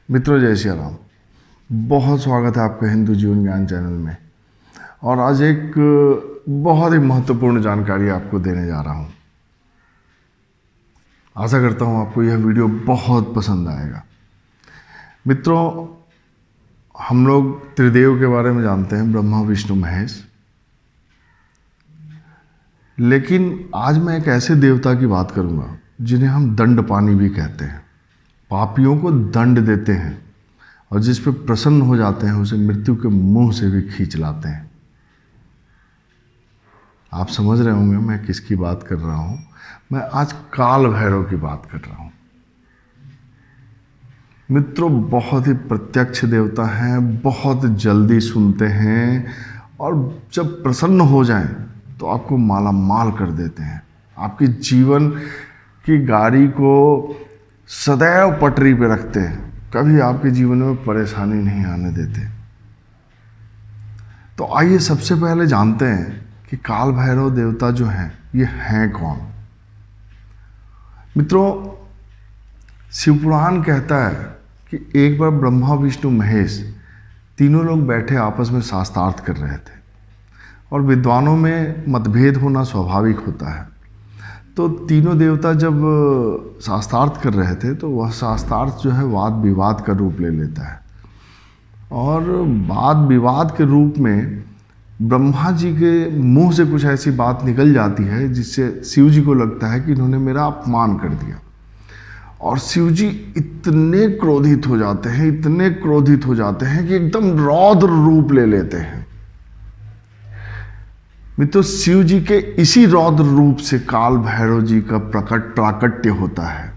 मित्रों जय श्री राम। बहुत स्वागत है आपका हिंदू जीवन ज्ञान चैनल में। और आज एक बहुत ही महत्वपूर्ण जानकारी आपको देने जा रहा हूँ। आशा करता हूँ आपको यह वीडियो बहुत पसंद आएगा। मित्रों, हम लोग त्रिदेव के बारे में जानते हैं, ब्रह्मा विष्णु महेश। लेकिन आज मैं एक ऐसे देवता की बात करूँगा जिन्हें हम दंडपानी भी कहते हैं। पापियों को दंड देते हैं और जिस पे प्रसन्न हो जाते हैं उसे मृत्यु के मुंह से भी खींच लाते हैं। आप समझ रहे होंगे मैं किसकी बात कर रहा हूं। मैं आज काल भैरव की बात कर रहा हूं। मित्रों, बहुत ही प्रत्यक्ष देवता हैं, बहुत जल्दी सुनते हैं और जब प्रसन्न हो जाएं तो आपको माला माल कर देते हैं। आपके जीवन की गाड़ी को सदैव पटरी पे रखते हैं, कभी आपके जीवन में परेशानी नहीं आने देते। तो आइए सबसे पहले जानते हैं कि काल भैरव देवता जो हैं ये हैं कौन। मित्रों, शिवपुराण कहता है कि एक बार ब्रह्मा विष्णु महेश तीनों लोग बैठे आपस में शास्त्रार्थ कर रहे थे और विद्वानों में मतभेद होना स्वाभाविक होता है। तो तीनों देवता जब शास्त्रार्थ कर रहे थे तो वह शास्त्रार्थ जो है वाद विवाद का रूप ले लेता है और वाद विवाद के रूप में ब्रह्मा जी के मुंह से कुछ ऐसी बात निकल जाती है जिससे शिव जी को लगता है कि इन्होंने मेरा अपमान कर दिया। और शिव जी इतने क्रोधित हो जाते हैं, इतने क्रोधित हो जाते हैं कि एकदम रौद्र रूप ले लेते हैं। मित्रों, शिव जी के इसी रौद्र रूप से काल भैरव जी का प्राकट्य होता है।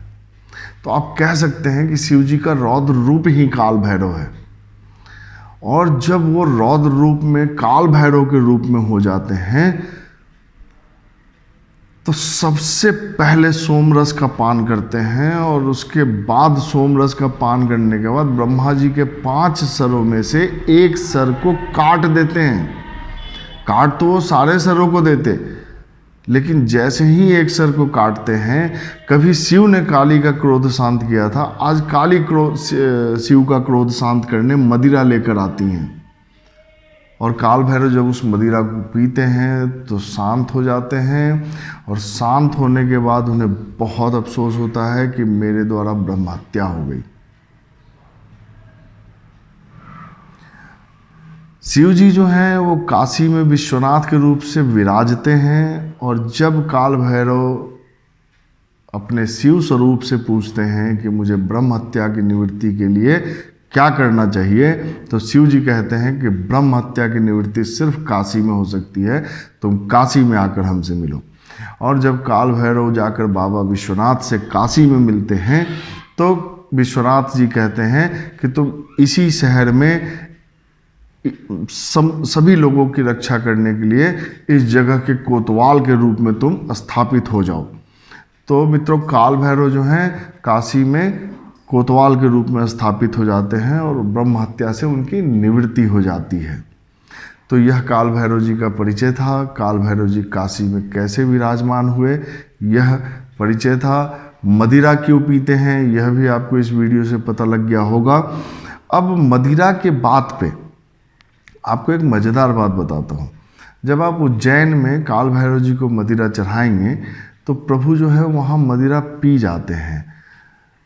तो आप कह सकते हैं कि शिव जी का रौद्र रूप ही काल भैरव है। और जब वो रौद्र रूप में काल भैरव के रूप में हो जाते हैं तो सबसे पहले सोमरस का पान करते हैं और उसके बाद सोमरस का पान करने के बाद ब्रह्मा जी के 5 सरों में से एक सर को काट देते हैं। काट तो वो सारे सरों को देते, लेकिन जैसे ही एक सर को काटते हैं, कभी शिव ने काली का क्रोध शांत किया था, आज काली शिव का क्रोध शांत करने मदिरा लेकर आती हैं। और काल भैरव जब उस मदिरा को पीते हैं तो शांत हो जाते हैं और शांत होने के बाद उन्हें बहुत अफसोस होता है कि मेरे द्वारा ब्रह्म हत्या हो गई। शिव जी जो हैं वो काशी में विश्वनाथ के रूप से विराजते हैं और जब काल भैरव अपने शिव स्वरूप से पूछते हैं कि मुझे ब्रह्म हत्या की निवृत्ति के लिए क्या करना चाहिए, तो शिव जी कहते हैं कि ब्रह्म हत्या की निवृत्ति सिर्फ काशी में हो सकती है, तुम काशी में आकर हमसे मिलो। और जब काल भैरव जाकर बाबा विश्वनाथ से काशी में मिलते हैं तो विश्वनाथ जी कहते हैं कि तुम इसी शहर में सभी लोगों की रक्षा करने के लिए इस जगह के कोतवाल के रूप में तुम स्थापित हो जाओ। तो मित्रों, काल भैरव जो हैं काशी में कोतवाल के रूप में स्थापित हो जाते हैं और ब्रह्म हत्या से उनकी निवृत्ति हो जाती है। तो यह काल भैरव जी का परिचय था। काल भैरव जी काशी में कैसे विराजमान हुए यह परिचय था। मदिरा क्यों पीते हैं यह भी आपको इस वीडियो से पता लग गया होगा। अब मदिरा के बात पे आपको एक मज़ेदार बात बताता हूँ। जब आप उज्जैन में काल भैरव जी को मदिरा चढ़ाएंगे तो प्रभु जो है वहाँ मदिरा पी जाते हैं।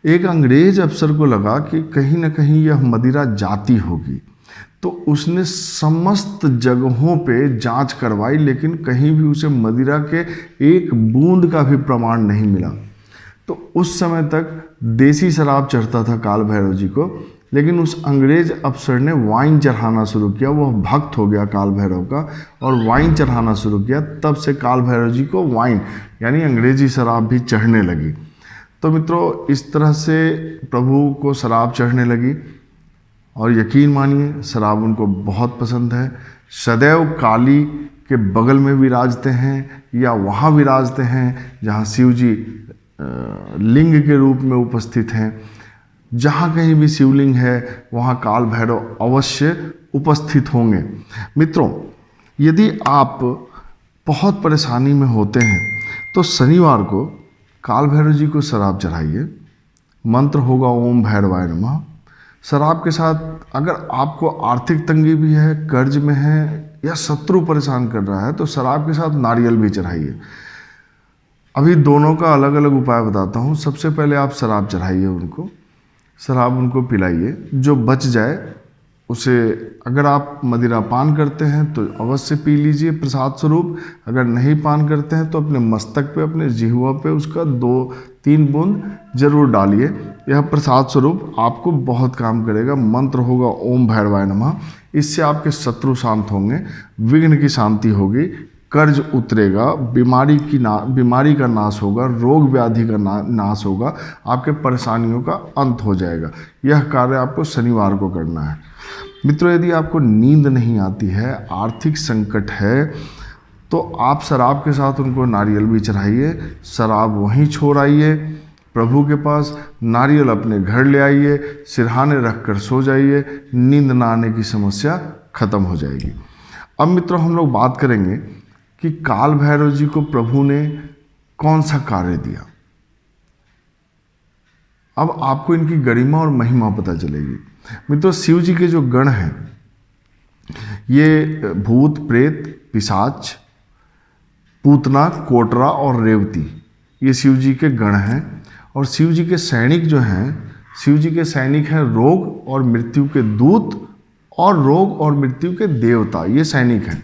एक अंग्रेज अफसर को लगा कि कहीं ना कहीं यह मदिरा जाती होगी, तो उसने समस्त जगहों पे जांच करवाई, लेकिन कहीं भी उसे मदिरा के एक बूंद का भी प्रमाण नहीं मिला। तो उस समय तक देसी शराब चढ़ता था काल भैरव जी को, लेकिन उस अंग्रेज अफसर ने वाइन चढ़ाना शुरू किया। वह भक्त हो गया काल भैरव का और वाइन चढ़ाना शुरू किया। तब से काल भैरव जी को वाइन यानी अंग्रेजी शराब भी चढ़ने लगी। तो मित्रों, इस तरह से प्रभु को शराब चढ़ने लगी और यकीन मानिए शराब उनको बहुत पसंद है। सदैव काली के बगल में विराजते हैं या वहाँ विराजते हैं जहाँ शिव जी लिंग के रूप में उपस्थित हैं। जहाँ कहीं भी शिवलिंग है वहाँ काल भैरव अवश्य उपस्थित होंगे। मित्रों, यदि आप बहुत परेशानी में होते हैं तो शनिवार को काल भैरव जी को शराब चढ़ाइए। मंत्र होगा ओम भैरवाय नमः। शराब के साथ अगर आपको आर्थिक तंगी भी है, कर्ज में है या शत्रु परेशान कर रहा है, तो शराब के साथ नारियल भी चढ़ाइए। अभी दोनों का अलग अलग उपाय बताता हूँ। सबसे पहले आप शराब चढ़ाइए उनको, शराब उनको पिलाइए, जो बच जाए उसे, अगर आप मदिरा पान करते हैं तो अवश्य पी लीजिए प्रसाद स्वरूप, अगर नहीं पान करते हैं तो अपने मस्तक पे, अपने जिह्वा पे उसका 2-3 बूंद जरूर डालिए। यह प्रसाद स्वरूप आपको बहुत काम करेगा। मंत्र होगा ओम भैरवाय नमः। इससे आपके शत्रु शांत होंगे, विघ्न की शांति होगी, कर्ज उतरेगा, बीमारी का नाश होगा, रोग व्याधि का नाश होगा, आपके परेशानियों का अंत हो जाएगा। यह कार्य आपको शनिवार को करना है। मित्रों, यदि आपको नींद नहीं आती है, आर्थिक संकट है, तो आप शराब के साथ उनको नारियल भी चढ़ाइए, शराब वहीं छोड़ आइए प्रभु के पास, नारियल अपने घर ले आइए, सिरहाने रखकर सो जाइए, नींद ना आने की समस्या खत्म हो जाएगी। अब मित्रों, हम लोग बात करेंगे कि काल भैरव जी को प्रभु ने कौन सा कार्य दिया। अब आपको इनकी गरिमा और महिमा पता चलेगी। मित्रों, शिव जी के जो गण हैं, ये भूत, प्रेत, पिशाच, पूतना, कोटरा और रेवती, ये शिव जी के गण हैं। और शिव जी के सैनिक जो हैं, शिव जी के सैनिक हैं रोग और मृत्यु के दूत और रोग और मृत्यु के देवता, ये सैनिक हैं।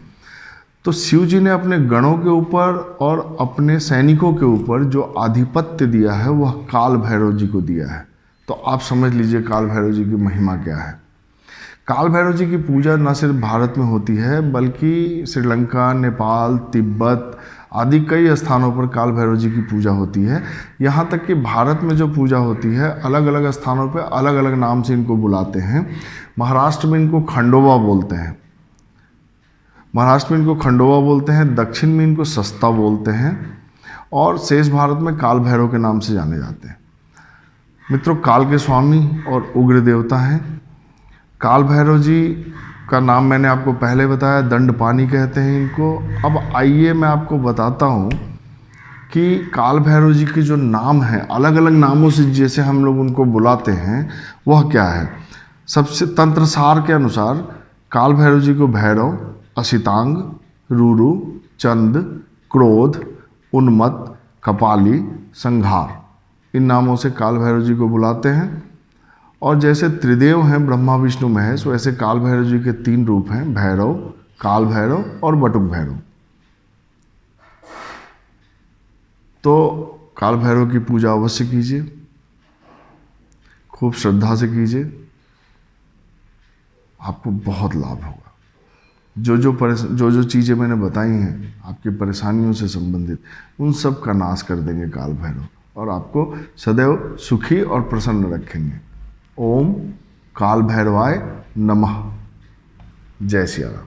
तो शिव जी ने अपने गणों के ऊपर और अपने सैनिकों के ऊपर जो आधिपत्य दिया है वह काल भैरव जी को दिया है। तो आप समझ लीजिए काल भैरव जी की महिमा क्या है। काल भैरव जी की पूजा न सिर्फ भारत में होती है, बल्कि श्रीलंका, नेपाल, तिब्बत आदि कई स्थानों पर काल भैरव जी की पूजा होती है। यहाँ तक कि भारत में जो पूजा होती है, अलग अलग स्थानों पर अलग अलग नाम से इनको बुलाते हैं। महाराष्ट्र में इनको खंडोबा बोलते हैं, महाराष्ट्र में इनको खंडोबा बोलते हैं, दक्षिण में इनको सस्ता बोलते हैं, और शेष भारत में काल भैरव के नाम से जाने जाते हैं। मित्रों, काल के स्वामी और उग्र देवता हैं। काल भैरव जी का नाम मैंने आपको पहले बताया, दंडपानी कहते हैं इनको। अब आइए मैं आपको बताता हूँ कि काल भैरव जी के जो नाम हैं, अलग अलग नामों से जैसे हम लोग उनको बुलाते हैं, वह क्या है। सबसे तंत्रसार के अनुसार काल भैरव जी को भैरव, असितांग, रुरु, चंद, क्रोध, उन्मत्त, कपाली, संहार, इन नामों से काल भैरव जी को बुलाते हैं। और जैसे त्रिदेव हैं ब्रह्मा, विष्णु, महेश, वैसे काल भैरव जी के 3 रूप हैं, भैरव, काल भैरव और बटुक भैरव। तो काल भैरव की पूजा अवश्य कीजिए, खूब श्रद्धा से कीजिए, आपको बहुत लाभ होगा। जो चीज़ें मैंने बताई हैं आपकी परेशानियों से संबंधित, उन सब का नाश कर देंगे काल भैरव, और आपको सदैव सुखी और प्रसन्न रखेंगे। ओम काल भैरवाय नमः। जय सिया राम।